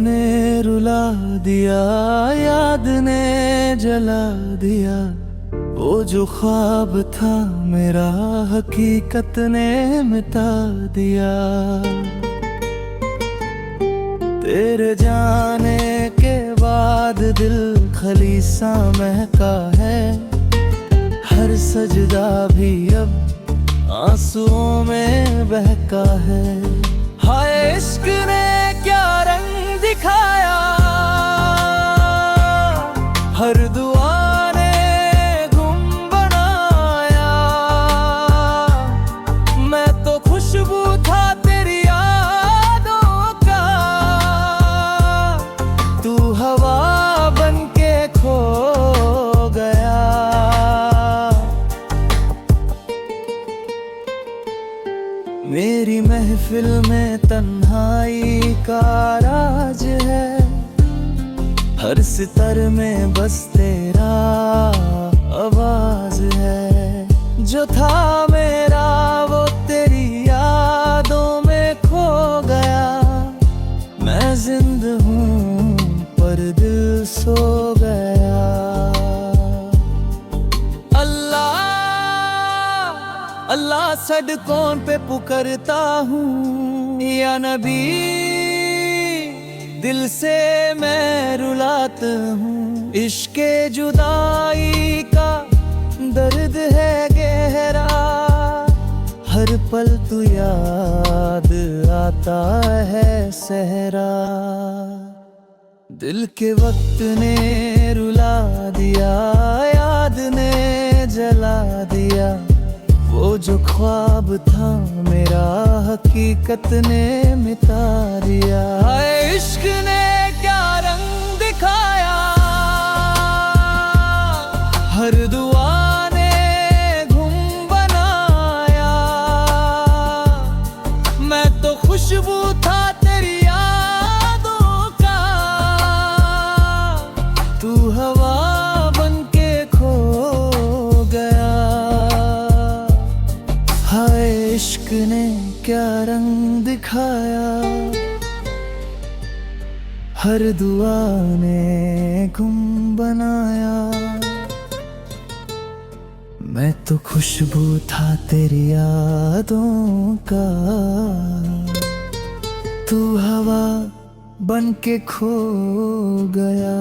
ने रुला दिया, याद ने जला दिया। वो जो ख्वाब था मेरा हकीकत ने मिटा दिया। तेरे जाने के बाद दिल खली सा महका है। हर सजदा भी अब आंसुओं में बहका है। हाय इश्क ने क्या रंग दिखाया, हर दुआ ने गुम बनाया। मैं तो खुशबू था तेरी यादों का, तू हवा बन के खो गया। मेरी महफिल में तन्हाई का राज है। हर सितर में बस तेरा आवाज है। जो था मेरा वो तेरी यादों में खो गया। मैं जिंदा हूँ पर दिल सो गया। अल्लाह अल्लाह सड़कों पे पुकारता हूँ, या नबी दिल से मैं रुलाता हूँ। इश्क़े जुदाई का दर्द है गहरा, हर पल तू याद आता है सहरा। दिल के वक्त ने रुला दिया, याद ने जला दिया। वो जो ख्वाब था मेरा हकीकत ने मिटा दिया। हाय इश्क ने क्या रंग दिखाया, हर दुआ ने गुम बनाया। मैं तो खुशबू था तेरी यादों का, तू हवा बन के खो गया। हाय इश्क ने क्या रंग दिखाया, हर दुआ ने गुम बनाया। मैं तो खुशबू था तेरी यादों का, तू हवा बन के खो गया।